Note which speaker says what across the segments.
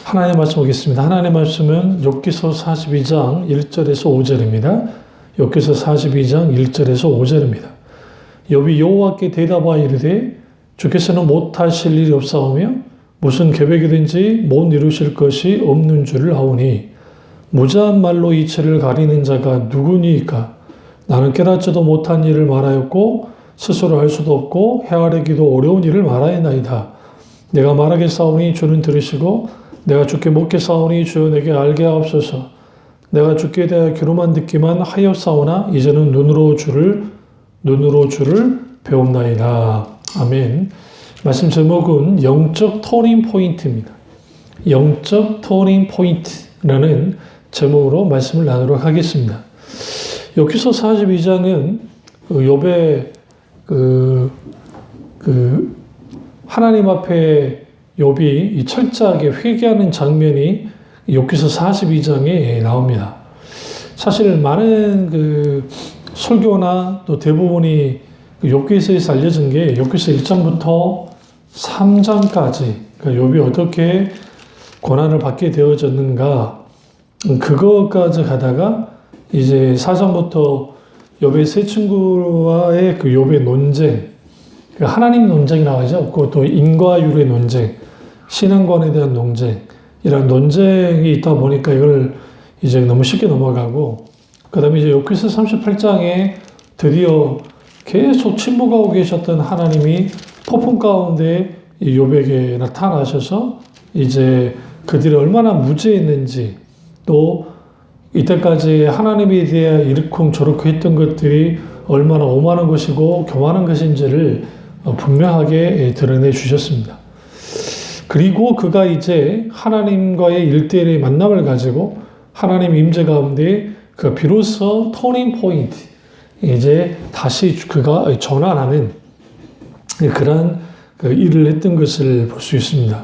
Speaker 1: 하나님의 말씀 보겠습니다. 하나님의 말씀은 욥기서 42장 1절에서 5절입니다. 욥기서 42장 1절에서 5절입니다. 욥이 여호와께 대답하여 이르되 주께서는 못하실 일이 없사오며 무슨 계획이든지 못 이루실 것이 없는 줄을 아오니 무자한 말로 이치를 가리는 자가 누구니이까? 나는 깨닫지도 못한 일을 말하였고 스스로 할 수도 없고 헤아리기도 어려운 일을 말하였나이다. 내가 말하겠사오니 주는 들으시고 내가 주께 묻겠사오니 주여 내게 알게 하옵소서. 내가 주께 대하여 귀로만 듣기만 하였사오나 이제는 눈으로 주를 배웁나이다. 아멘. 말씀 제목은 영적 터닝 포인트입니다. 영적 터닝 포인트라는 제목으로 말씀을 나누도록 하겠습니다. 욥기서 42장은 욥의 하나님 앞에 욥이 철저하게 회개하는 장면이 욥기서 42장에 나옵니다. 사실 많은 설교나 또 대부분이 욥기서에서 알려진 게 욥기서 1장부터 3장까지 욥이 어떻게 고난을 받게 되어졌는가 그것까지 가다가 이제 4장부터 욥의 세 친구와의 욥의 논쟁, 하나님 논쟁이 나오죠. 그것도 인과율의 논쟁, 신앙관에 대한 논쟁, 이런 논쟁이 있다 보니까 이걸 이제 너무 쉽게 넘어가고, 그 다음에 이제 욥기서 38장에 드디어 계속 침묵하고 계셨던 하나님이 폭풍 가운데 욥에게 나타나셔서 이제 그들이 얼마나 무죄했는지, 또 이때까지 하나님에 대해 이러쿵저러쿵 했던 것들이 얼마나 오만한 것이고 교만한 것인지를 분명하게 드러내 주셨습니다. 그리고 그가 이제 하나님과의 1대1의 만남을 가지고 하나님 임재 가운데 그 비로소 터닝 포인트, 이제 다시 그가 전환하는 그런 일을 했던 것을 볼 수 있습니다.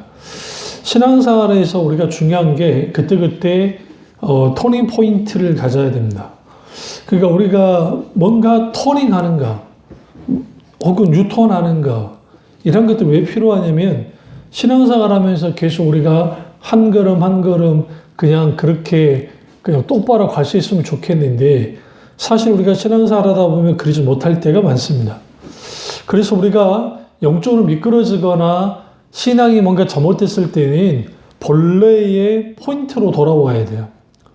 Speaker 1: 신앙생활에서 우리가 중요한 게 그때그때 터닝 포인트를 가져야 됩니다. 그러니까 우리가 뭔가 터닝하는가 혹은 유턴하는가 이런 것들 왜 필요하냐면 신앙생활 하면서 계속 우리가 한 걸음 한 걸음 그냥 그렇게 그냥 똑바로 갈 수 있으면 좋겠는데 사실 우리가 신앙생활 하다 보면 그러지 못할 때가 많습니다. 그래서 우리가 영적으로 미끄러지거나 신앙이 뭔가 잘못됐을 때는 본래의 포인트로 돌아와야 돼요.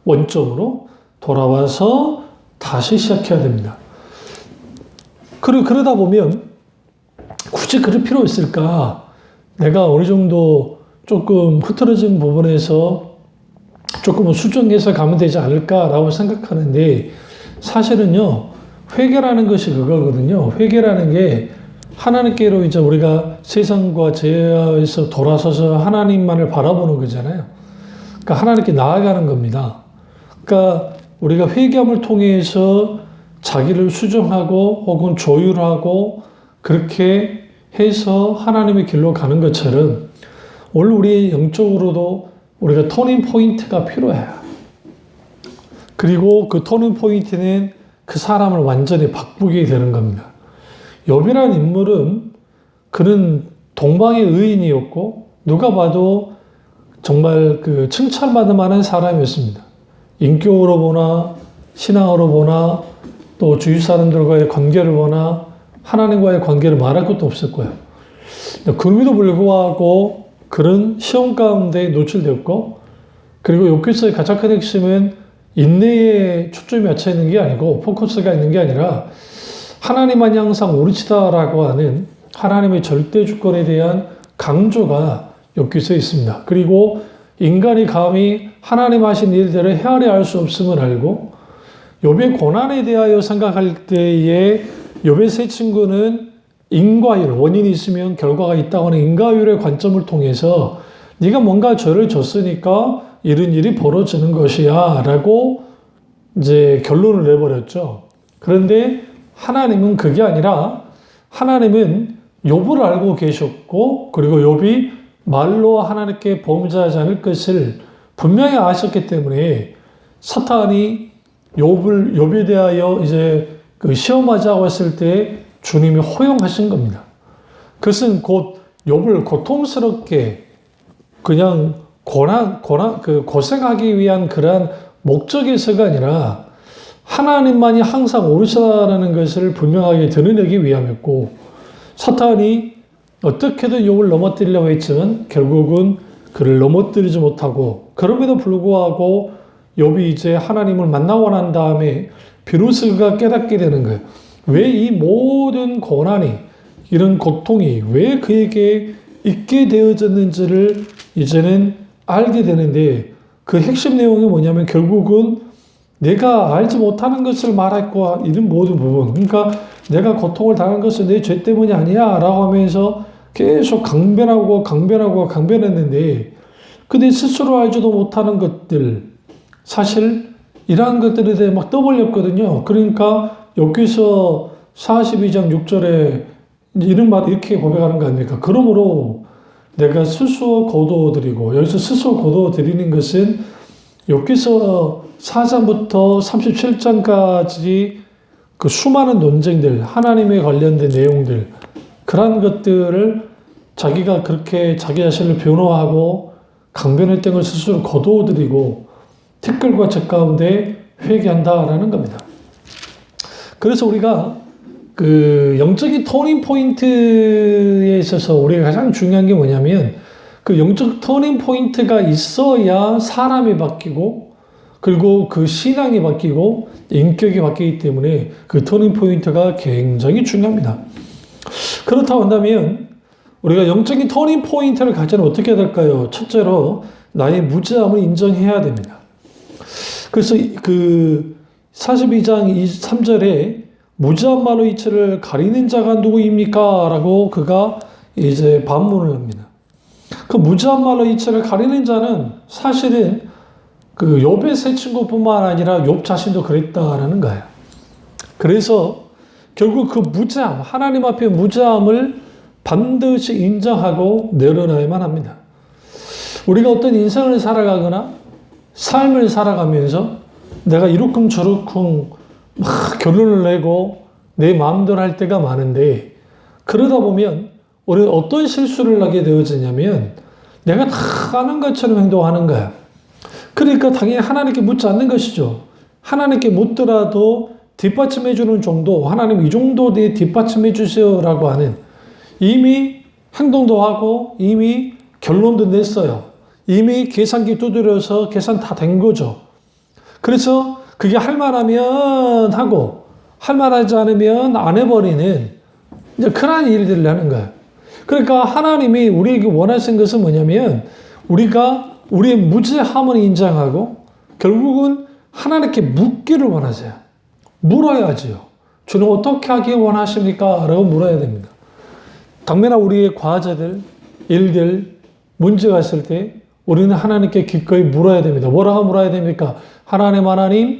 Speaker 1: 원점으로 돌아와서 다시 시작해야 됩니다. 그러다 보면 굳이 그럴 필요 있을까? 내가 어느 정도 조금 흐트러진 부분에서 조금은 수정해서 가면 되지 않을까라고 생각하는데 사실은요, 회개라는 것이 그거거든요. 회개라는 게 하나님께로 이제 우리가 세상과 죄에서 돌아서서 하나님만을 바라보는 거잖아요. 그러니까 하나님께 나아가는 겁니다. 그러니까 우리가 회개함을 통해서 자기를 수정하고 혹은 조율하고 그렇게 해서 하나님의 길로 가는 것처럼 오늘 우리 영적으로도 우리가 터닝 포인트가 필요해요. 그리고 그 터닝 포인트는 그 사람을 완전히 바꾸게 되는 겁니다. 욥이라는 인물은 그는 동방의 의인이었고 누가 봐도 정말 칭찬받을 만한 사람이었습니다. 인격으로 보나 신앙으로 보나 또 주위 사람들과의 관계를 보나 하나님과의 관계를 말할 것도 없을 거예요. 그럼에도 불구하고 그런 시험 가운데 노출되었고 그리고 욥기서의 가장 큰 핵심은 인내에 초점이 맞춰 있는 게 아니고 포커스가 있는 게 아니라 하나님만이 항상 옳으시다라고 하는 하나님의 절대 주권에 대한 강조가 욥기서에 있습니다. 그리고 인간이 감히 하나님 하신 일들을 헤아려 알 수 없음을 알고 욥의 고난에 대하여 생각할 때에 욥의 세 친구는 인과율, 원인이 있으면 결과가 있다고 하는 인과율의 관점을 통해서 네가 뭔가 죄를 졌으니까 이런 일이 벌어지는 것이야 라고 이제 결론을 내버렸죠. 그런데 하나님은 그게 아니라 하나님은 욥을 알고 계셨고 그리고 욥이 말로 하나님께 범죄하지 않을 것을 분명히 아셨기 때문에 사탄이 욥에 대하여 이제 시험하자고 했을 때 주님이 허용하신 겁니다. 그것은 곧 욥을 고통스럽게 그냥 고생하기 위한 그러한 목적에서가 아니라 하나님만이 항상 옳으시다라는 것을 분명하게 드러내기 위함이었고, 사탄이 어떻게든 욥을 넘어뜨리려고 했지만 결국은 그를 넘어뜨리지 못하고, 그럼에도 불구하고 욥이 이제 하나님을 만나고 난 다음에 비로소 그가 깨닫게 되는 거예요. 왜 이 모든 고난이, 이런 고통이 왜 그에게 있게 되어졌는지를 이제는 알게 되는데, 그 핵심 내용이 뭐냐면 결국은 내가 알지 못하는 것을 말했고, 이런 모든 부분, 그러니까 내가 고통을 당한 것은 내 죄 때문이 아니야 라고 하면서 계속 강변했는데, 근데 스스로 알지도 못하는 것들, 사실 이러한 것들에 대해 막 떠벌렸거든요. 그러니까 욥기서 42장 6절에 이런 말 이렇게 고백하는 거 아닙니까? 그러므로 내가 스스로 거두어드리고, 여기서 스스로 거두어드리는 것은 욥기서 4장부터 37장까지 그 수많은 논쟁들, 하나님에 관련된 내용들, 그러한 것들을 자기가 그렇게 자기 자신을 변호하고 강변했던 걸 스스로 거두어드리고 티끌과 적 가운데 회개한다라는 겁니다. 그래서 우리가 그 영적인 터닝 포인트에 있어서 우리가 가장 중요한 게 뭐냐면, 그 영적 터닝 포인트가 있어야 사람이 바뀌고, 그리고 그 신앙이 바뀌고 인격이 바뀌기 때문에 그 터닝 포인트가 굉장히 중요합니다. 그렇다고 한다면 우리가 영적인 터닝 포인트를 가지려면 어떻게 해야 될까요? 첫째로 나의 무죄함을 인정해야 됩니다. 그래서 그 42장 3절에 무죄함만로 이치를 가리는 자가 누구입니까? 라고 그가 이제 반문을 합니다. 그 무죄함만로 이치를 가리는 자는 사실은 그 욥의 세 친구뿐만 아니라 욥 자신도 그랬다라는 거예요. 그래서 결국 그 무죄함, 하나님 앞에 무죄함을 반드시 인정하고 내려놔야만 합니다. 우리가 어떤 인생을 살아가거나 삶을 살아가면서 내가 이러쿵 저러쿵 막 결론을 내고 내 마음대로 할 때가 많은데, 그러다 보면 우리는 어떤 실수를 하게 되어지냐면 내가 다 아는 것처럼 행동하는 거야. 그러니까 당연히 하나님께 묻지 않는 것이죠. 하나님께 묻더라도 뒷받침해 주는 정도, 하나님 이 정도 내 뒷받침해 주세요라고 하는, 이미 행동도 하고 이미 결론도 냈어요. 이미 계산기 두드려서 계산 다 된 거죠. 그래서 그게 할만하면 하고 할만하지 않으면 안 해버리는 이제 그런 일들을 하는 거예요. 그러니까 하나님이 우리에게 원하시는 것은 뭐냐면 우리가 우리의 무죄함을 인정하고 결국은 하나님께 묻기를 원하세요. 물어야지요. 주님 어떻게 하기 원하십니까? 라고 물어야 됩니다. 당면한 우리의 과제들, 일들, 문제가 있을 때 우리는 하나님께 기꺼이 물어야 됩니다. 뭐라고 물어야 됩니까? 하나님,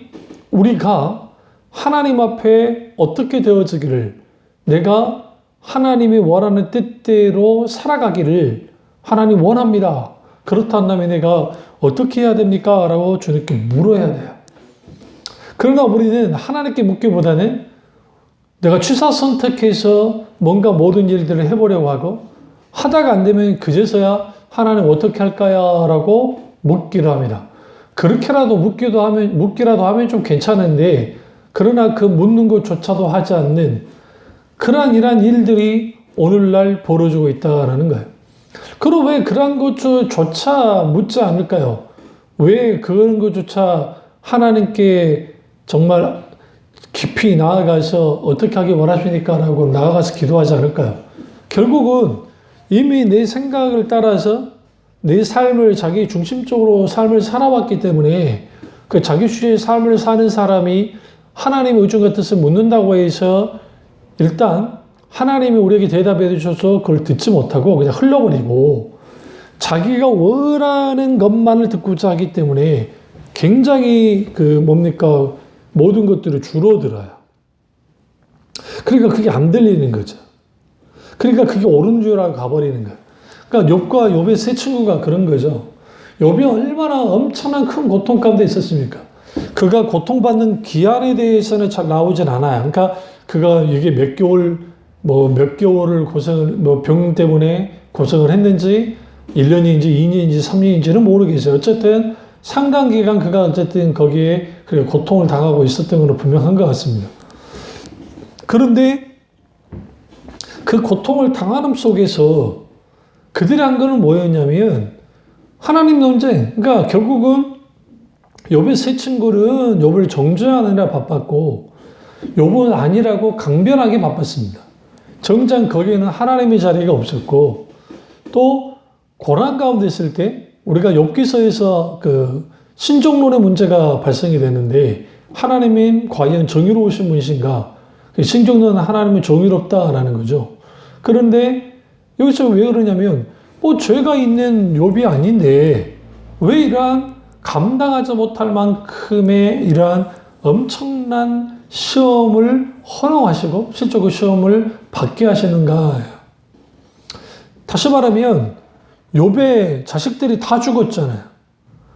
Speaker 1: 우리가 하나님 앞에 어떻게 되어지기를, 내가 하나님이 원하는 뜻대로 살아가기를 하나님 원합니다. 그렇다면 내가 어떻게 해야 됩니까? 라고 주님께 물어야 돼요. 그러나 우리는 하나님께 묻기보다는 내가 취사 선택해서 뭔가 모든 일들을 해보려고 하고, 하다가 안 되면 그제서야 하나님 어떻게 할까요? 라고 묻기도 합니다. 그렇게라도 묻기라도 하면 좀 괜찮은데, 그러나 그 묻는 것조차도 하지 않는 이러한 일들이 오늘날 벌어지고 있다는 거예요. 그럼 왜 그런 것조차 묻지 않을까요? 왜 그런 것조차 하나님께 정말 깊이 나아가서 어떻게 하기 원하십니까? 라고 나아가서 기도하지 않을까요? 결국은 이미 내 생각을 따라서 내 삶을 자기 중심적으로 삶을 살아왔기 때문에 그 자기주의 삶을 사는 사람이 하나님의 의중과 뜻을 묻는다고 해서 일단 하나님이 우리에게 대답해 주셔서 그걸 듣지 못하고 그냥 흘러버리고 자기가 원하는 것만을 듣고자 하기 때문에 굉장히 모든 것들이 줄어들어요. 그러니까 그게 안 들리는 거죠. 그러니까 그게 옳은 줄 알고 가버리는 거예요. 그러니까 욥과 욥의 세 친구가 그런 거죠. 욥이 얼마나 엄청난 큰 고통 가운데 있었습니까? 그가 고통받는 기한에 대해서는 잘 나오진 않아요. 그러니까 그가 이게 몇 개월을 병 때문에 고생을 했는지, 1년인지 2년인지 3년인지는 모르겠어요. 어쨌든 상당 기간 그가 어쨌든 거기에 그래 고통을 당하고 있었던 건 분명한 것 같습니다. 그런데 그 고통을 당하는 속에서 그들이 한 거는 뭐였냐면 하나님 논쟁. 그러니까 결국은 욥의 세 친구는 욥을 정죄하느라 바빴고 욥은 아니라고 강변하게 바빴습니다. 정작 거기에는 하나님의 자리가 없었고 또 고난 가운데 있을 때 우리가 욥기서에서 그 신종론의 문제가 발생이 되는데 하나님은 과연 정의로우신 분이신가? 신종론은 하나님이 정의롭다라는 거죠. 그런데 여기서 왜 그러냐면 뭐 죄가 있는 욥이 아닌데 왜 이러한 감당하지 못할 만큼의 이러한 엄청난 시험을 허용하시고 실제 그 시험을 받게 하시는가? 다시 말하면 욥의 자식들이 다 죽었잖아요.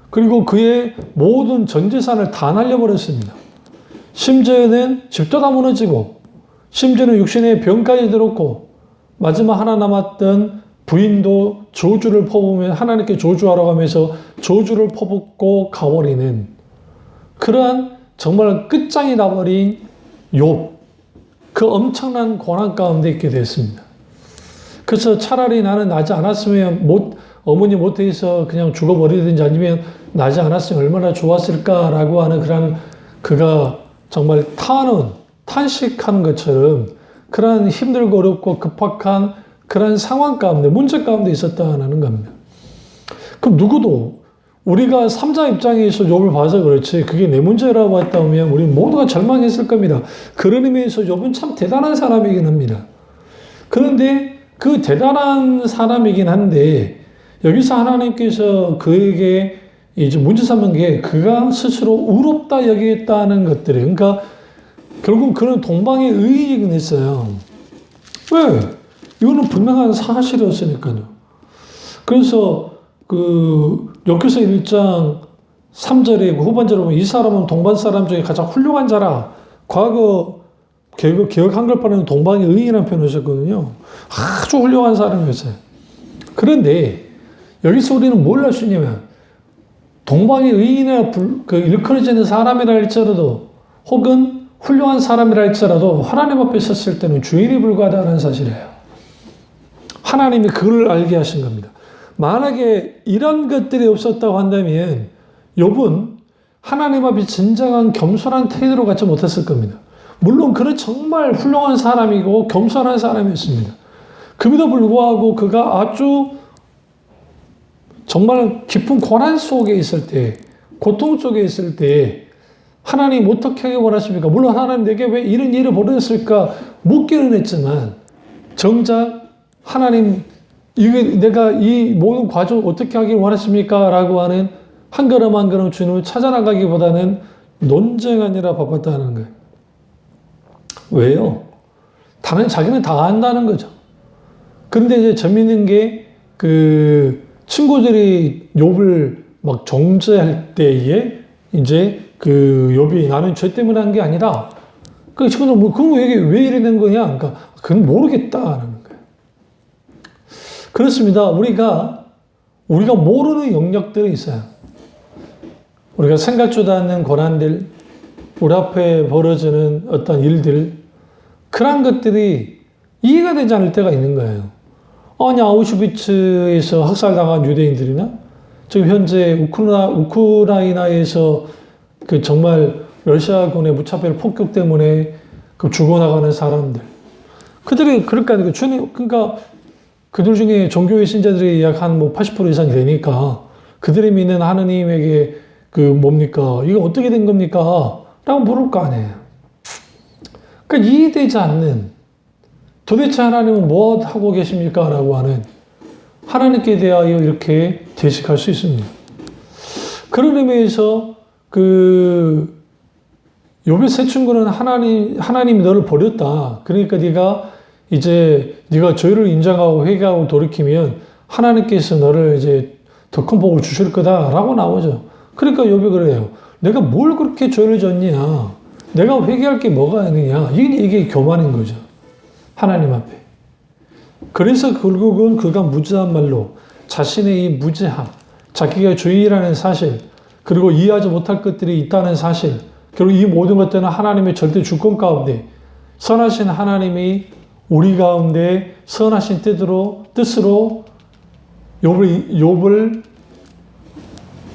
Speaker 1: 그리고 그의 모든 전 재산을 다 날려버렸습니다. 심지어는 집도 다 무너지고 심지어는 육신의 병까지 들었고 마지막 하나 남았던 부인도 저주를 퍼부으며 하나님께 저주하라고 하면서 저주를 퍼붓고 가버리는 그러한 정말 끝장이 나버린 욥, 그 엄청난 고난 가운데 있게 됐습니다. 그래서 차라리 나는 나지 않았으면 어머니 못해서 그냥 죽어버리든지 아니면 나지 않았으면 얼마나 좋았을까라고 하는 그런 그가 정말 탄식하는 것처럼 그런 힘들고 어렵고 급박한 그런 상황 가운데 문제 가운데 있었다는 겁니다. 그럼 누구도 우리가 3자 입장에서 욥을 봐서 그렇지 그게 내 문제라고 했다면 우리 모두가 절망했을 겁니다. 그런 의미에서 욥은 참 대단한 사람이긴 합니다. 그런데 그 대단한 사람이긴 한데 여기서 하나님께서 그에게 이제 문제 삼은 게 그가 스스로 의롭다 여기겠다는 것들이 그러니까 결국 그는 동방의 의인이긴 했어요. 왜? 이거는 분명한 사실이었으니까요. 그래서 그 욥기서 1장 3절에 후반절에 보면 이 사람은 동방 사람 중에 가장 훌륭한 자라. 과거 개혁 한글판에는 동방의 의인이라는 표현을 썼거든요. 아주 훌륭한 사람이었어요. 그런데 여기서 우리는 뭘 할 수 있냐면 동방의 의인이라 일컬어지는 사람이라 할지라도 혹은 훌륭한 사람이라 할지라도 하나님 앞에 섰을 때는 주인이 불과하다는 사실이에요. 하나님이 그걸 알게 하신 겁니다. 만약에 이런 것들이 없었다고 한다면 욥은 하나님 앞에 진정한 겸손한 태도로 갖지 못했을 겁니다. 물론 그는 정말 훌륭한 사람이고 겸손한 사람이었습니다. 그럼에도 불구하고 그가 아주 정말 깊은 고난 속에 있을 때, 고통 속에 있을 때 하나님 어떻게 하기 원하십니까? 물론 하나님 내게 왜 이런 일을 벌였을까 묻기는 했지만 정작 하나님 내가 이 모든 과정을 어떻게 하길 원하십니까? 라고 하는 한 걸음 한 걸음 주님을 찾아나가기보다는 논쟁하느라 바빴다는 거예요. 왜요? 자기는 다 안다는 거죠. 그런데 이제 재밌는 게 그 친구들이 욥을 막 정죄할 때에 이제 그 욥이 나는 죄 때문에 한 게 아니다. 그 친구들 그럼 왜 이래 된 거냐? 그러니까 그건 모르겠다는 거예요. 그렇습니다. 우리가 모르는 영역들이 있어요. 우리가 생각지도 않는 고난들, 우리 앞에 벌어지는 어떤 일들, 그런 것들이 이해가 되지 않을 때가 있는 거예요. 아니, 아우슈비츠에서 학살당한 유대인들이나 지금 현재 우크라이나에서 그 정말 러시아군의 무차별 폭격 때문에 그 죽어나가는 사람들. 그들이 그러니까 그들 중에 종교의 신자들이 약 한 80% 이상이 되니까 그들이 믿는 하나님에게 뭡니까? 이거 어떻게 된 겁니까? 라고 물을 거 아니에요. 그러니까 이해되지 않는 도대체 하나님은 뭐 하고 계십니까? 라고 하는 하나님께 대하여 이렇게 대식할 수 있습니다. 그런 의미에서 욥의 세 친구는 하나님이 너를 버렸다. 그러니까 네가 죄를 인정하고 회개하고 돌이키면 하나님께서 너를 이제 더 큰 복을 주실 거다라고 나오죠. 그러니까 욥이 그래요. 내가 뭘 그렇게 죄를 졌냐? 내가 회개할 게 뭐가 있느냐? 이게 교만인 거죠. 하나님 앞에. 그래서 결국은 그가 무지한 말로 자신의 이 무죄함, 자기가 죄인이라는 사실, 그리고 이해하지 못할 것들이 있다는 사실, 그리고 이 모든 것들은 하나님의 절대 주권 가운데 선하신 하나님이 우리 가운데 선하신 뜻으로 욥을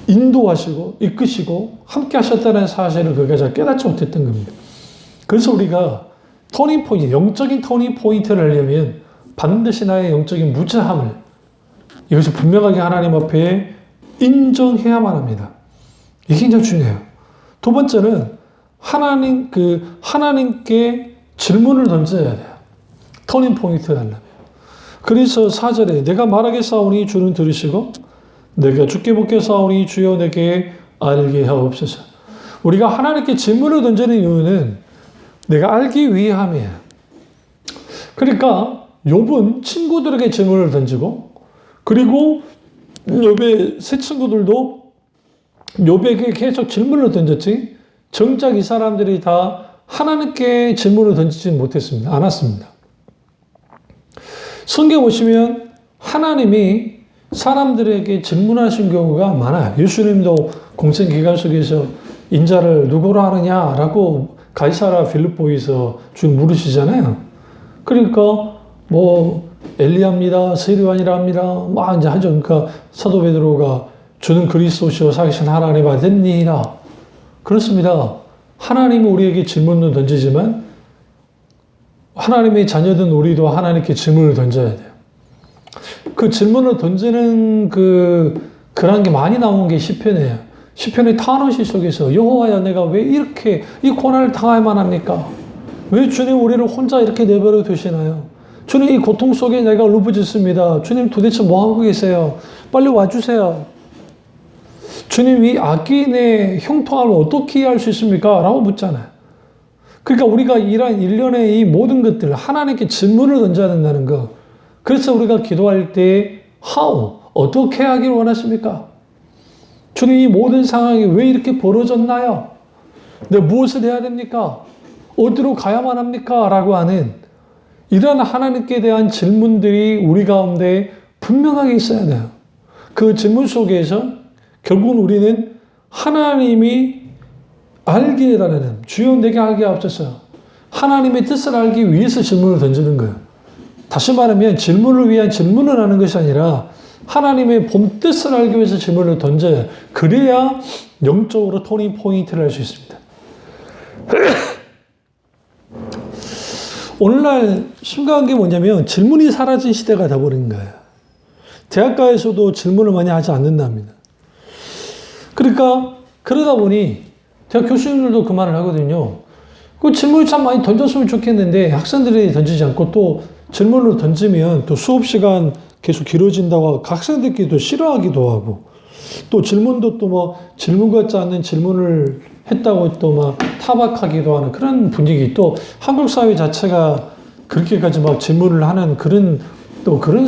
Speaker 1: 인도하시고 이끄시고 함께 하셨다는 사실을 그가 잘 깨닫지 못했던 겁니다. 그래서 우리가 터닝포인트, 영적인 터닝포인트를 하려면 반드시 나의 영적인 무죄함을 이것을 분명하게 하나님 앞에 인정해야만 합니다. 이게 굉장히 중요해요. 두 번째는 하나님께 질문을 던져야 돼요. 터닝포인트를 하려면. 그래서 4절에 내가 말하겠사오니 주는 들으시고 내가 주께 묻겠사오니 주여 내게 알게 하옵소서. 우리가 하나님께 질문을 던지는 이유는 내가 알기 위함이에요. 그러니까 욥은 친구들에게 질문을 던지고 그리고 욥의 세 친구들도 욥에게 계속 질문을 던졌지 정작 이 사람들이 다 하나님께 질문을 던지지 못했습니다. 않았습니다. 성경 보시면 하나님이 사람들에게 질문하신 경우가 많아요. 예수님도 공생 기간 속에서 인자를 누구로 하느냐라고 가이사라 빌립보에서 쭉 물으시잖아요. 그러니까 뭐 엘리야입니다, 세리완이라 합니다. 막 이제 하죠. 그러니까 사도 베드로가 주는 그리스도시요 살아계신 하나님 아들니라. 그렇습니다. 하나님은 우리에게 질문을 던지지만 하나님의 자녀된 우리도 하나님께 질문을 던져야 돼요. 그 질문을 던지는 그런 게 많이 나온 게 시편이에요. 시편의 탄원시 속에서 여호와야 내가 왜 이렇게 이 고난을 당할만 합니까? 왜 주님 우리를 혼자 이렇게 내버려 두시나요? 주님 이 고통 속에 내가 울부짖습니다. 주님 도대체 뭐 하고 계세요? 빨리 와주세요. 주님 이 악인의 형통함을 어떻게 이해할 수 있습니까? 라고 묻잖아요. 그러니까 우리가 이런 일련의 이 모든 것들 하나님께 질문을 던져야 된다는 거. 그래서 우리가 기도할 때 how? 어떻게 하기를 원하십니까? 주님 이 모든 상황이 왜 이렇게 벌어졌나요? 내가 무엇을 해야 됩니까? 어디로 가야만 합니까? 라고 하는 이런 하나님께 대한 질문들이 우리 가운데 분명하게 있어야 돼요. 그 질문 속에서 결국은 우리는 하나님이 알게 해달라는 주여 내게 알게 하옵소서. 하나님의 뜻을 알기 위해서 질문을 던지는 거예요. 다시 말하면 질문을 위한 질문을 하는 것이 아니라 하나님의 본 뜻을 알기 위해서 질문을 던져야 그래야 영적으로 터닝 포인트를 할 수 있습니다. 오늘날 심각한 게 뭐냐면 질문이 사라진 시대가 돼버린 거예요. 대학가에서도 질문을 많이 하지 않는답니다. 그러니까 그러다 보니 대학 교수님들도 그 말을 하거든요. 그 질문을 참 많이 던졌으면 좋겠는데 학생들이 던지지 않고 또 질문을 던지면 또 수업 시간 계속 길어진다고 학생들끼리도 싫어하기도 하고 또 질문도 또 뭐 질문 같지 않는 질문을 했다고 또 막 타박하기도 하는 그런 분위기 또 한국 사회 자체가 그렇게까지 막 질문을 하는 그런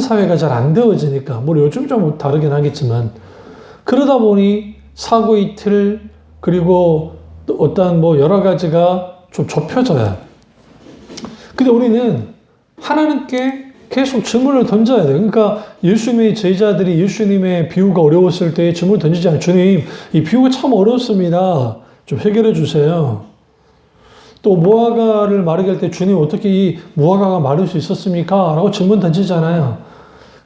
Speaker 1: 사회가 잘 안 되어지니까 뭐 요즘 좀 다르긴 하겠지만 그러다 보니 사고의 틀 그리고 또 어떤 뭐 여러 가지가 좀 좁혀져요. 근데 우리는 하나님께 계속 질문을 던져야 돼요. 그러니까 예수님의 제자들이 예수님의 비유가 어려웠을 때 질문을 던지지 않아요. 주님, 이 비유가 참 어렵습니다. 좀 해결해 주세요. 또 무화과를 마르게 할 때 주님 어떻게 이 무화과가 마를 수 있었습니까? 라고 질문 던지잖아요.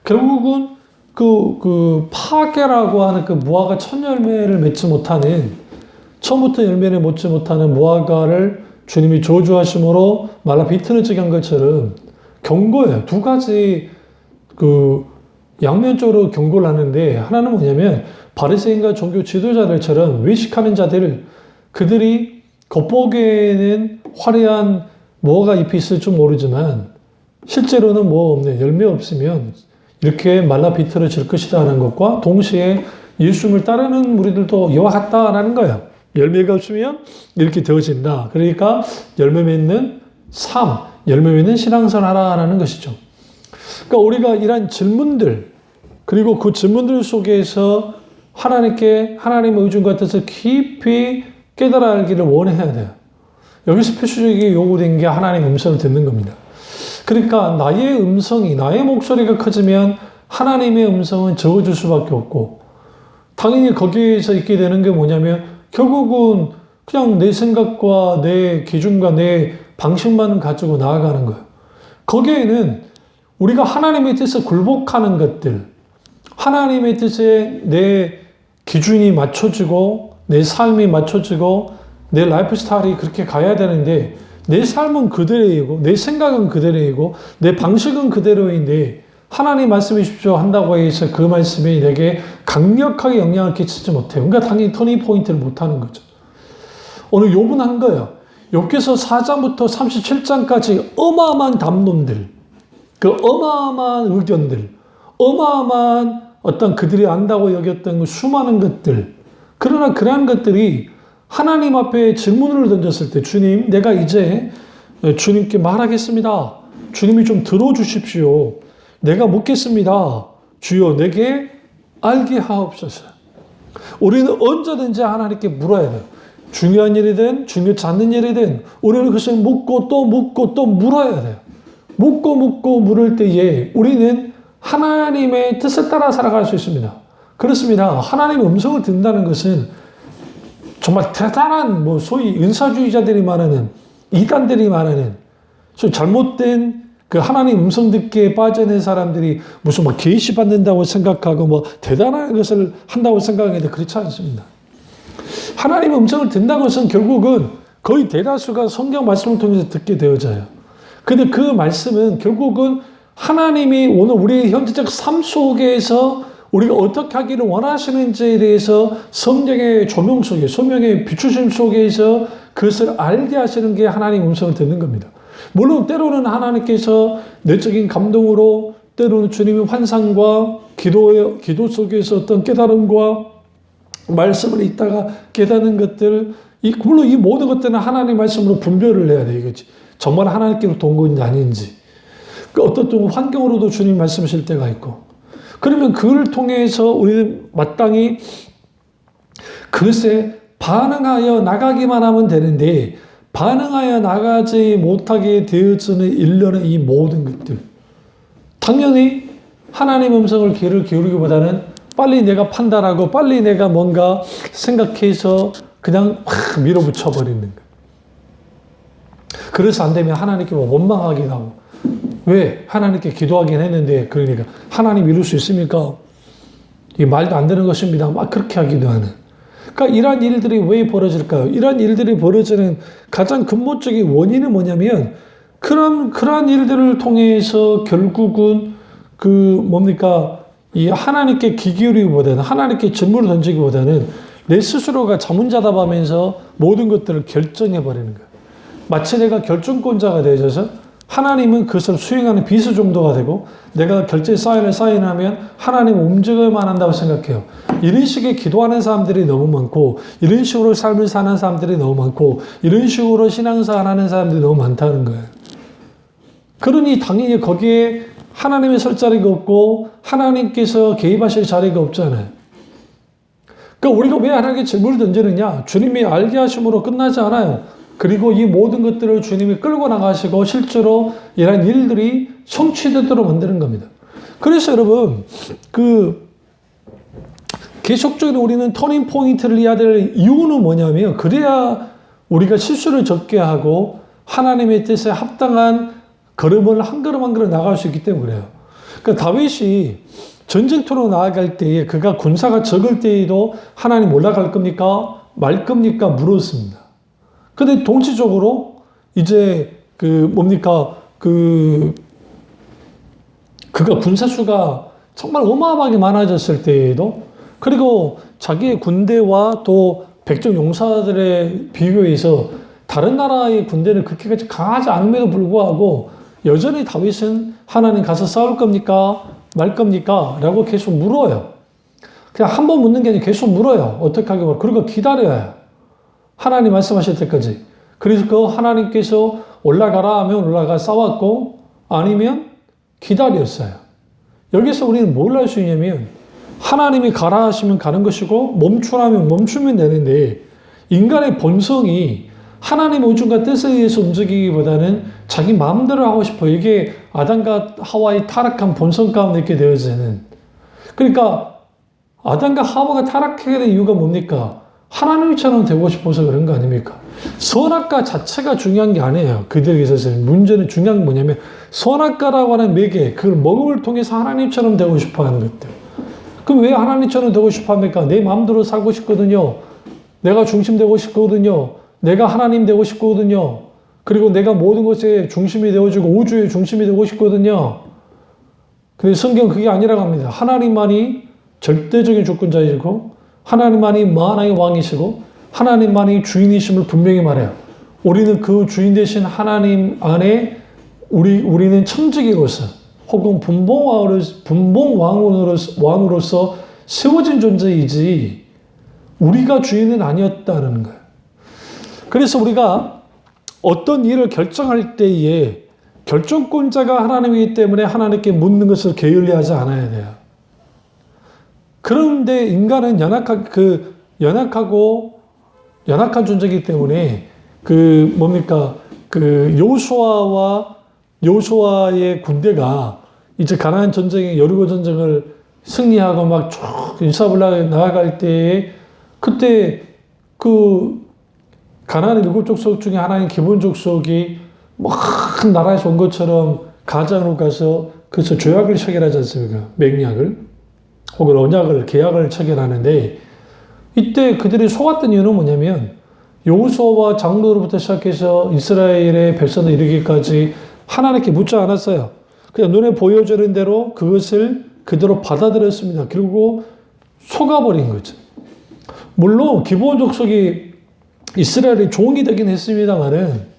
Speaker 1: 결국은 그 파괴라고 하는 그 무화과 첫 열매를 맺지 못하는 처음부터 열매를 맺지 못하는 무화과를 주님이 저주하심으로 말라 비틀어지게 한 것처럼 경고예요. 두 가지 양면적으로 경고를 하는데 하나는 뭐냐면 바리새인과 종교 지도자들처럼 외식하는 자들 그들이 겉보기에는 화려한 무화과 잎이 있을 줄 모르지만 실제로는 뭐 없네 열매 없으면 이렇게 말라 비틀어질 것이다 하는 것과 동시에 예수님을 따르는 무리들도 이와 같다라는 거예요. 열매가 없으면 이렇게 되어진다. 그러니까 열매 맺는 삶, 열매 맺는 신앙생활 하라는 것이죠. 그러니까 우리가 이런 질문들 그리고 그 질문들 속에서 하나님의 의중과 뜻을 깊이 깨달아 알기를 원해야 돼요. 여기서 필수적인 요구된 게 하나님의 음성을 듣는 겁니다. 그러니까 나의 음성이 나의 목소리가 커지면 하나님의 음성은 적어줄 수밖에 없고, 당연히 거기에서 있게 되는 게 뭐냐면 결국은 그냥 내 생각과 내 기준과 내 방식만 가지고 나아가는 거예요. 거기에는 우리가 하나님의 뜻에 굴복하는 것들, 하나님의 뜻에 내 기준이 맞춰지고 내 삶이 맞춰지고 내 라이프 스타일이 그렇게 가야 되는데, 내 삶은 그대로이고 내 생각은 그대로이고 내 방식은 그대로인데 하나님 말씀해 주십시오 한다고 해서 그 말씀이 내게 강력하게 영향을 끼치지 못해요. 그러니까 당연히 터닝 포인트를 못하는 거죠. 오늘 욥은 한 거예요. 욥기서 4장부터 37장까지 어마어마한 담론들, 그 어마어마한 의견들, 어마어마한 어떤 그들이 안다고 여겼던 그 수많은 것들, 그러나 그러한 것들이 하나님 앞에 질문을 던졌을 때, 주님, 내가 이제 주님께 말하겠습니다. 주님이 좀 들어주십시오. 내가 묻겠습니다. 주여, 내게 알게 하옵소서. 우리는 언제든지 하나님께 물어야 돼요. 중요한 일이든 중요치 않는 일이든 우리는 그것을 묻고 또 묻고 또 물어야 돼요. 묻고 물을 때에 우리는 하나님의 뜻을 따라 살아갈 수 있습니다. 그렇습니다. 하나님의 음성을 듣는다는 것은 정말 대단한 소위 은사주의자들이 말하는, 이단들이 말하는 잘못된 그 하나님 음성 듣기에 빠져있는 사람들이 무슨 계시 받는다고 생각하고 대단한 것을 한다고 생각하는데 그렇지 않습니다. 하나님의 음성을 듣는다는 것은 결국은 거의 대다수가 성경 말씀을 통해서 듣게 되어져요. 근데 그 말씀은 결국은 하나님이 오늘 우리의 현재적 삶 속에서 우리가 어떻게 하기를 원하시는지에 대해서 성령의 조명 속에, 성령의 비추심 속에서 그것을 알게 하시는 게 하나님 음성을 듣는 겁니다. 물론 때로는 하나님께서 내적인 감동으로, 때로는 주님의 환상과 기도 속에서 어떤 깨달음과 말씀을 읽다가 깨닫는 것들, 물론 이 모든 것들은 하나님의 말씀으로 분별을 해야 돼, 이거지. 정말 하나님께로부터 온 건지 아닌지. 어떤 환경으로도 주님 말씀하실 때가 있고. 그러면 그걸 통해서 우리는 마땅히 그것에 반응하여 나가기만 하면 되는데, 반응하여 나가지 못하게 되어지는 일련의 이 모든 것들. 당연히 하나님 음성을 귀를 기울이기보다는 빨리 내가 판단하고 빨리 내가 뭔가 생각해서 그냥 확 밀어붙여 버리는 거예요. 그래서 안 되면 하나님께 원망하기도 하고, 왜? 하나님께 기도하긴 했는데, 그러니까 하나님 이룰 수 있습니까? 이 말도 안 되는 것입니다. 막 그렇게 하기도 하는. 그러니까 이러한 일들이 왜 벌어질까요? 이러한 일들이 벌어지는 가장 근본적인 원인은 뭐냐면, 그러한 일들을 통해서 결국은 이 하나님께 귀 기울이기보다는, 하나님께 질문을 던지기보다는 내 스스로가 자문자답하면서 모든 것들을 결정해버리는 거예요. 마치 내가 결정권자가 되어져서 하나님은 그것을 수행하는 비서 정도가 되고, 내가 결제 사인을 사인하면 하나님은 움직여만 한다고 생각해요. 이런 식의 기도하는 사람들이 너무 많고, 이런 식으로 삶을 사는 사람들이 너무 많고, 이런 식으로 신앙생활 하는 사람들이 너무 많다는 거예요. 그러니 당연히 거기에 하나님의 설 자리가 없고 하나님께서 개입하실 자리가 없잖아요. 그러니까 우리가 왜 하나님께 질문을 던지느냐? 주님이 알게 하심으로 끝나지 않아요. 그리고 이 모든 것들을 주님이 끌고 나가시고 실제로 이런 일들이 성취되도록 만드는 겁니다. 그래서 여러분, 계속적으로 우리는 터닝 포인트를 해야 될 이유는 뭐냐면, 그래야 우리가 실수를 적게 하고 하나님의 뜻에 합당한 걸음을 한 걸음 한 걸음 나갈 수 있기 때문에 그래요. 그러니까 다윗이 전쟁터로 나아갈 때에, 그가 군사가 적을 때에도 하나님 올라갈 겁니까? 말 겁니까? 물었습니다. 근데 동시적으로 이제 그가 군사수가 정말 어마어마하게 많아졌을 때에도, 그리고 자기의 군대와 또 백정 용사들의 비교해서 다른 나라의 군대는 그렇게까지 강하지 않음에도 불구하고 여전히 다윗은 하나님 가서 싸울 겁니까? 말 겁니까? 라고 계속 물어요. 그냥 한 번 묻는 게 아니라 계속 물어요. 어떻게 하겠냐고. 그리고 기다려요. 하나님 말씀하실 때까지. 그래서 하나님께서 올라가라 하면 올라가 싸웠고, 아니면 기다렸어요. 여기서 우리는 뭘 알 수 있냐면, 하나님이 가라 하시면 가는 것이고 멈추라면 멈추면 되는데, 인간의 본성이 하나님의 의중과 뜻에 의해서 움직이기보다는 자기 마음대로 하고 싶어요. 이게 아담과 하와의 타락한 본성 가운데 있게 되어지는. 그러니까 아담과 하와가 타락하게 된 이유가 뭡니까? 하나님처럼 되고 싶어서 그런 거 아닙니까? 선악과 자체가 중요한 게 아니에요. 그들에게 있어서는. 문제는 중요한 게 뭐냐면 선악과라고 하는 매개, 그걸 먹음을 통해서 하나님처럼 되고 싶어 하는 것들. 그럼 왜 하나님처럼 되고 싶어 합니까? 내 마음대로 살고 싶거든요. 내가 중심 되고 싶거든요. 내가 하나님 되고 싶거든요. 그리고 내가 모든 것의 중심이 되어주고 우주의 중심이 되고 싶거든요. 근데 성경 그게 아니라고 합니다. 하나님만이 절대적인 주권자이시고 하나님만이 만왕의 왕이시고 하나님만이 주인이심을 분명히 말해요. 우리는 그 주인 되신 하나님 안에 우리는 청지기로서 혹은 분봉왕으로서 세워진 존재이지 우리가 주인은 아니었다는 거예요. 그래서 우리가 어떤 일을 결정할 때에 결정권자가 하나님이기 때문에 하나님께 묻는 것을 게을리하지 않아야 돼요. 그런데 인간은 연약한 존재이기 때문에 여호수아의 군대가 이제 가나안 전쟁에 여리고 전쟁을 승리하고 막 쭉 일사불란하게 나아갈 때에 그때 가나안 7족속 중에 하나인 기브온 족속이 큰 나라에서 온 것처럼 가장으로 가서 그래서 조약을 체결하지 않습니까? 맹약을 혹은 언약을 계약을 체결하는데 이때 그들이 속았던 이유는 뭐냐면 여호수아와 장로로부터 시작해서 이스라엘의 백성을 이르기까지 하나님께 묻지 않았어요. 그냥 눈에 보여주는 대로 그것을 그대로 받아들였습니다. 그리고 속아버린 거죠. 물론 기브온 족속이 이스라엘의 종이 되긴 했습니다만은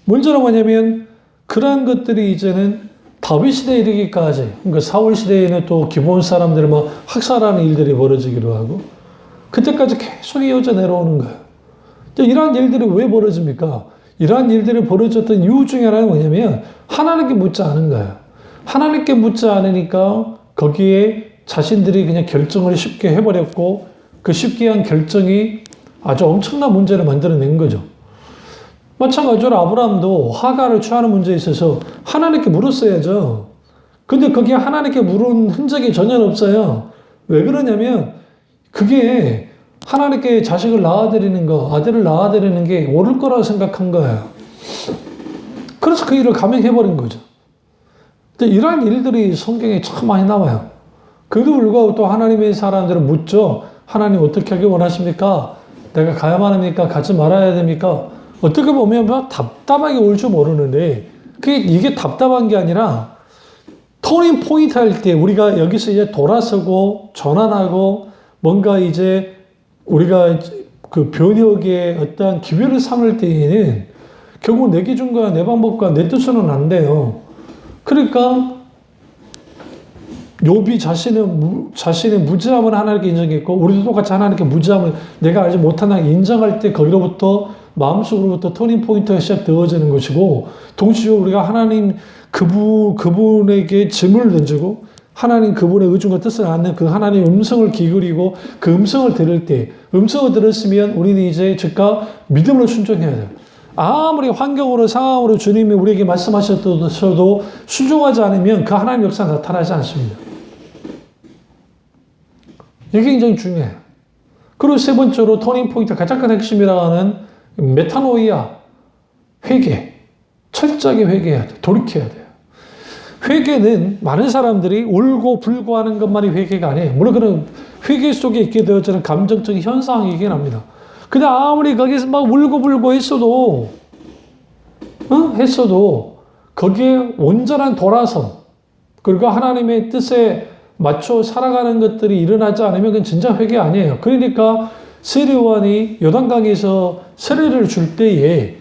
Speaker 1: 문제는 뭐냐면 그러한 것들이 이제는 다윗 시대에 이르기까지 그러니까 사울 시대에는 또 기브온 사람들을 막 학살하는 일들이 벌어지기도 하고 그때까지 계속 이어져 내려오는 거예요. 이러한 일들이 왜 벌어집니까? 이러한 일들이 벌어졌던 이유 중에 하나는 뭐냐면 하나님께 묻지 않은 거예요. 하나님께 묻지 않으니까 거기에 자신들이 그냥 결정을 쉽게 해버렸고 그 쉽게 한 결정이 아주 엄청난 문제를 만들어낸 거죠. 마찬가지로 아브라함도 하가를 취하는 문제에 있어서 하나님께 물었어야죠. 근데 거기에 하나님께 물은 흔적이 전혀 없어요. 왜 그러냐면 그게 하나님께 자식을 낳아드리는 거, 아들을 낳아드리는 게 옳을 거라고 생각한 거예요. 그래서 그 일을 감행해버린 거죠. 근데 이러한 일들이 성경에 참 많이 나와요. 그래도 불구하고 또 하나님의 사람들은 묻죠. 하나님 어떻게 하길 원하십니까? 내가 가야만 합니까? 가지 말아야 됩니까? 어떻게 보면 막 답답하게 올 줄 모르는데 이게 답답한 게 아니라 터닝 포인트 할 때 우리가 여기서 이제 돌아서고 전환하고 뭔가 이제 우리가 그 변혁의 어떤 기회를 삼을 때에는 결국 내 기준과 내 방법과 내 뜻으로는 안 돼요. 그러니까 욥이 자신의 무지함을 하나님께 인정했고 우리도 똑같이 하나님께 무지함을 내가 알지 못하나 인정할 때 거기로부터 마음속으로부터 터닝 포인트가 시작되어지는 것이고 동시에 우리가 하나님 그분에게 짐을 던지고 하나님 그분의 의중과 뜻을 아는 그 하나님의 음성을 기울이고 그 음성을 들을 때 음성을 들었으면 우리는 이제 즉각 믿음으로 순종해야 돼요. 아무리 환경으로 상황으로 주님이 우리에게 말씀하셨어도 순종하지 않으면 그 하나님의 역사가 나타나지 않습니다. 이게 굉장히 중요해요. 그리고 세 번째로 터닝 포인트 가장 큰 핵심이라고 하는 메타노이아, 회개. 철저하게 회개해야 돼요. 돌이켜야 돼요. 회개는 많은 사람들이 울고 불고 하는 것만이 회개가 아니에요. 물론 그런 회개 속에 있게 되어지는 감정적인 현상이긴 합니다. 근데 아무리 거기서 막 울고 불고 했어도 거기에 온전한 돌아선 그리고 하나님의 뜻에 맞춰 살아가는 것들이 일어나지 않으면 그건 진짜 회개 아니에요. 그러니까 세례요한이 요단강에서 세례를 줄 때에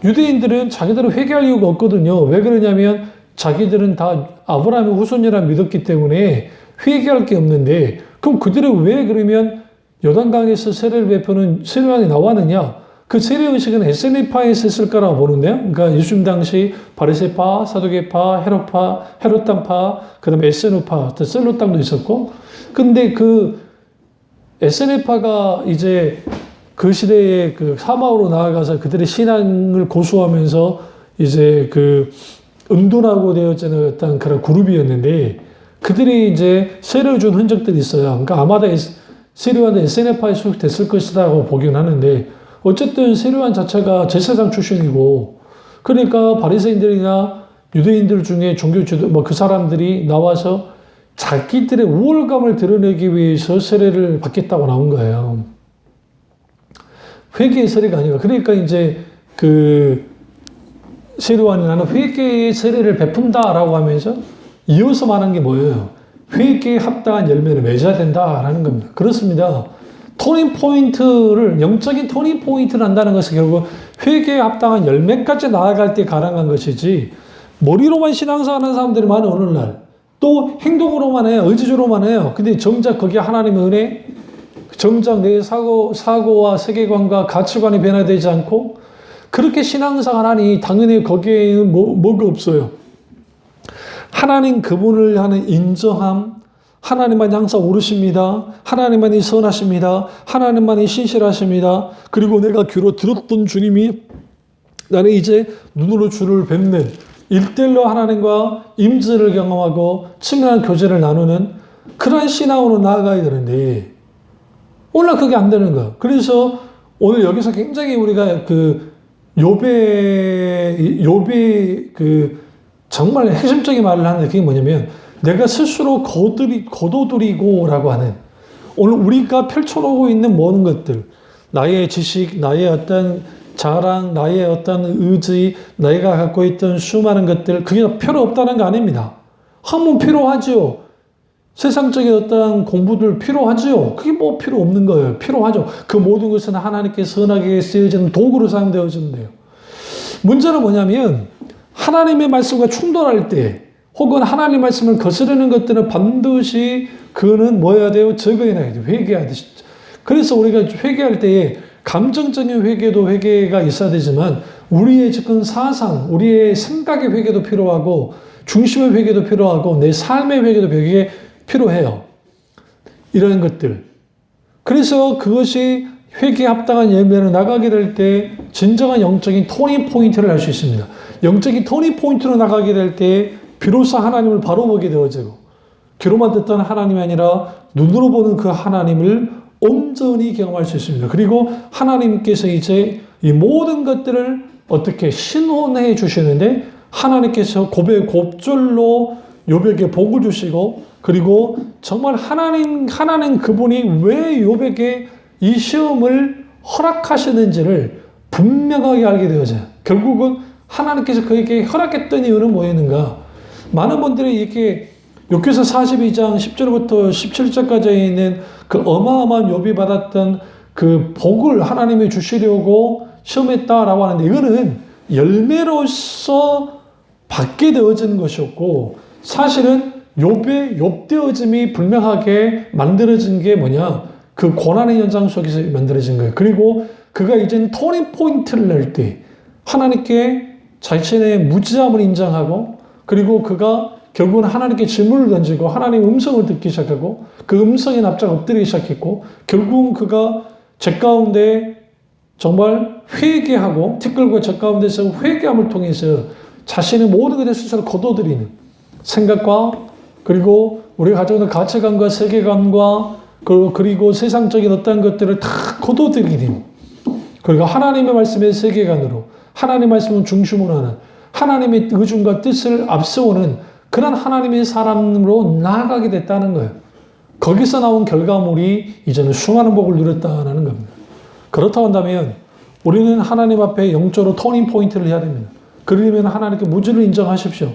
Speaker 1: 유대인들은 자기들은 회개할 이유가 없거든요. 왜 그러냐면 자기들은 다 아브라함의 후손이라 믿었기 때문에 회개할 게 없는데 그럼 그들은 왜 그러면 요단강에서 세례를 베푸는 세례요한이 나왔느냐? 그 세례의식은 에세네파에서 했을 거라고 보는데요. 그러니까 예수님 당시 바리새파, 사두개파, 헤롯당파, 그 다음에 에세노파, 셀로당도 있었고 근데 그 에세네파가 이제 그 시대에 그 사마으로 나아가서 그들의 신앙을 고수하면서 이제 그 은둔하고 되어지는 어떤 그런 그룹이었는데 그들이 이제 세례를 준 흔적들이 있어요. 그러니까 아마도 세례요한도 SNF파에 소속됐을 것이라고 보긴 하는데 어쨌든 세례요한 자체가 제사장 출신이고 그러니까 바리새인들이나 유대인들 중에 종교 지도 뭐 그 사람들이 나와서 자기들의 우월감을 드러내기 위해서 세례를 받겠다고 나온 거예요. 회개의 세례가 아니라 그러니까 이제 그 세례요한이 나는 회개의 세례를 베푼다라고 하면서 이어서 말한 게 뭐예요? 회개에 합당한 열매를 맺어야 된다라는 겁니다. 그렇습니다. 터닝 포인트를 영적인 터닝 포인트를 한다는 것은 결국 회개에 합당한 열매까지 나아갈 때 가능한 것이지 머리로만 신앙생활하는 사람들이 많은 오늘날 또 행동으로만 해요. 의지적으로만 해요. 근데 정작 거기에 하나님의 은혜 정작 내 사고와 세계관과 가치관이 변화되지 않고 그렇게 신앙생활 하니 당연히 거기에는 뭐가 없어요. 하나님 그분을 하는 인정함, 하나님만이 항상 옳으십니다. 하나님만이 선하십니다. 하나님만이 신실하십니다. 그리고 내가 귀로 들었던 주님이 나는 이제 눈으로 주를 뵙는 일대일로 하나님과 임재를 경험하고 친밀한 교제를 나누는 그러한 신앙으로 나아가야 되는데 오늘 그게 안 되는 거야. 그래서 오늘 여기서 굉장히 우리가 그 욥의 그 정말 핵심적인 말을 하는데 그게 뭐냐면 내가 스스로 거둬들이고라고 하는 오늘 우리가 펼쳐놓고 있는 모든 것들 나의 지식, 나의 어떤 자랑, 나의 어떤 의지, 내가 갖고 있던 수많은 것들 그게 필요 없다는 거 아닙니다. 한번 필요하지요. 세상적인 어떤 공부들 필요하지요. 그게 뭐 필요 없는 거예요. 필요하죠. 그 모든 것은 하나님께 선하게 쓰여지는 도구로 사용되어지는데요. 문제는 뭐냐면 하나님의 말씀과 충돌할 때 혹은 하나님의 말씀을 거스르는 것들은 반드시 그는 뭐 해야 돼요? 적어내야 돼요. 회개해야 돼요. 그래서 우리가 회개할 때에 감정적인 회개도 회개가 있어야 되지만 우리의 지금 사상, 우리의 생각의 회개도 필요하고 중심의 회개도 필요하고 내 삶의 회개도 필요해요. 이런 것들. 그래서 그것이 회개에 합당한 열매로 나가게 될 때 진정한 영적인 터닝 포인트를 할 수 있습니다. 영적인 터닝 포인트로 나가게 될 때 비로소 하나님을 바로 보게 되어지고 귀로만 듣던 하나님이 아니라 눈으로 보는 그 하나님을 온전히 경험할 수 있습니다. 그리고 하나님께서 이제 이 모든 것들을 어떻게 신원해 주시는데 하나님께서 곱절로 욥에게 복을 주시고 그리고 정말 하나님 그분이 왜 욥에게 이 시험을 허락하시는지를 분명하게 알게 되어져요. 결국은 하나님께서 그에게 허락했던 이유는 뭐였는가? 많은 분들이 이렇게 욥기서 42장 10절부터 17절까지 있는 그 어마어마한 욥이 받았던 그 복을 하나님이 주시려고 시험했다라고 하는데 이거는 열매로서 받게 되어지는 것이었고 사실은 욥의 욥되어짐이 분명하게 만들어진 게 뭐냐? 그 고난의 현장 속에서 만들어진 거예요. 그리고 그가 이제는 터닝 포인트를 낼 때 하나님께 자신의 무지함을 인정하고 그리고 그가 결국은 하나님께 질문을 던지고 하나님의 음성을 듣기 시작하고 그 음성에 납작 엎드리기 시작했고 결국은 그가 죄 가운데 정말 회개하고 티끌과 죄 가운데서 회개함을 통해서 자신의 모든 것에 스스로 거둬들이는 생각과 그리고 우리가 가지고 있는 가치관과 세계관과 그리고 세상적인 어떤 것들을 다 거둬들이는 그리고 하나님의 말씀의 세계관으로 하나님의 말씀을 중심으로 하는 하나님의 의중과 뜻을 앞세우는 그런 하나님의 사람으로 나아가게 됐다는 거예요. 거기서 나온 결과물이 이제는 수많은 복을 누렸다는 겁니다. 그렇다고 한다면 우리는 하나님 앞에 영적으로 터닝 포인트를 해야 됩니다. 그러려면 하나님께 무지를 인정하십시오.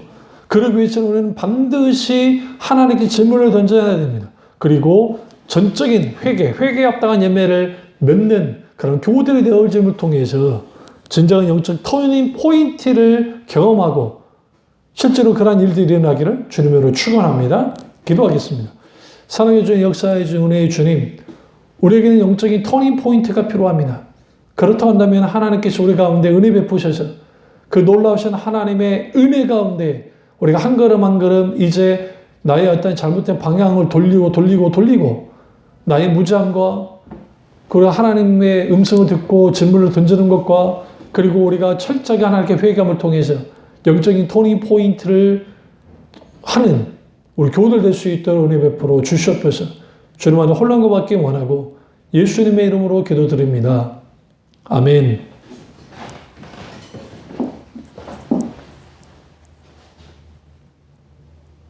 Speaker 1: 그러기 위해서는 우리는 반드시 하나님께 질문을 던져야 됩니다. 그리고 전적인 회개에 합당한 열매를 맺는 그런 교들이 되어짐을 통해서 진정한 영적 터닝 포인트를 경험하고 실제로 그러한 일들이 일어나기를 주님으로 축원합니다. 기도하겠습니다. 사랑의 주님, 역사의 주, 은혜의 주님, 우리에게는 영적인 터닝 포인트가 필요합니다. 그렇다고 한다면 하나님께서 우리 가운데 은혜 베푸셔서 그 놀라우신 하나님의 은혜 가운데 우리가 한 걸음 한 걸음 이제 나의 어떤 잘못된 방향을 돌리고 나의 무지함과 그리고 하나님의 음성을 듣고 질문을 던지는 것과 그리고 우리가 철저하게 하나님께 회개함을 통해서 영적인 터닝 포인트를 하는 우리 교우들 될 수 있도록 은혜 베풀어 주시옵소서. 주님만의 혼란과 받기 원하고 예수님의 이름으로 기도드립니다. 아멘.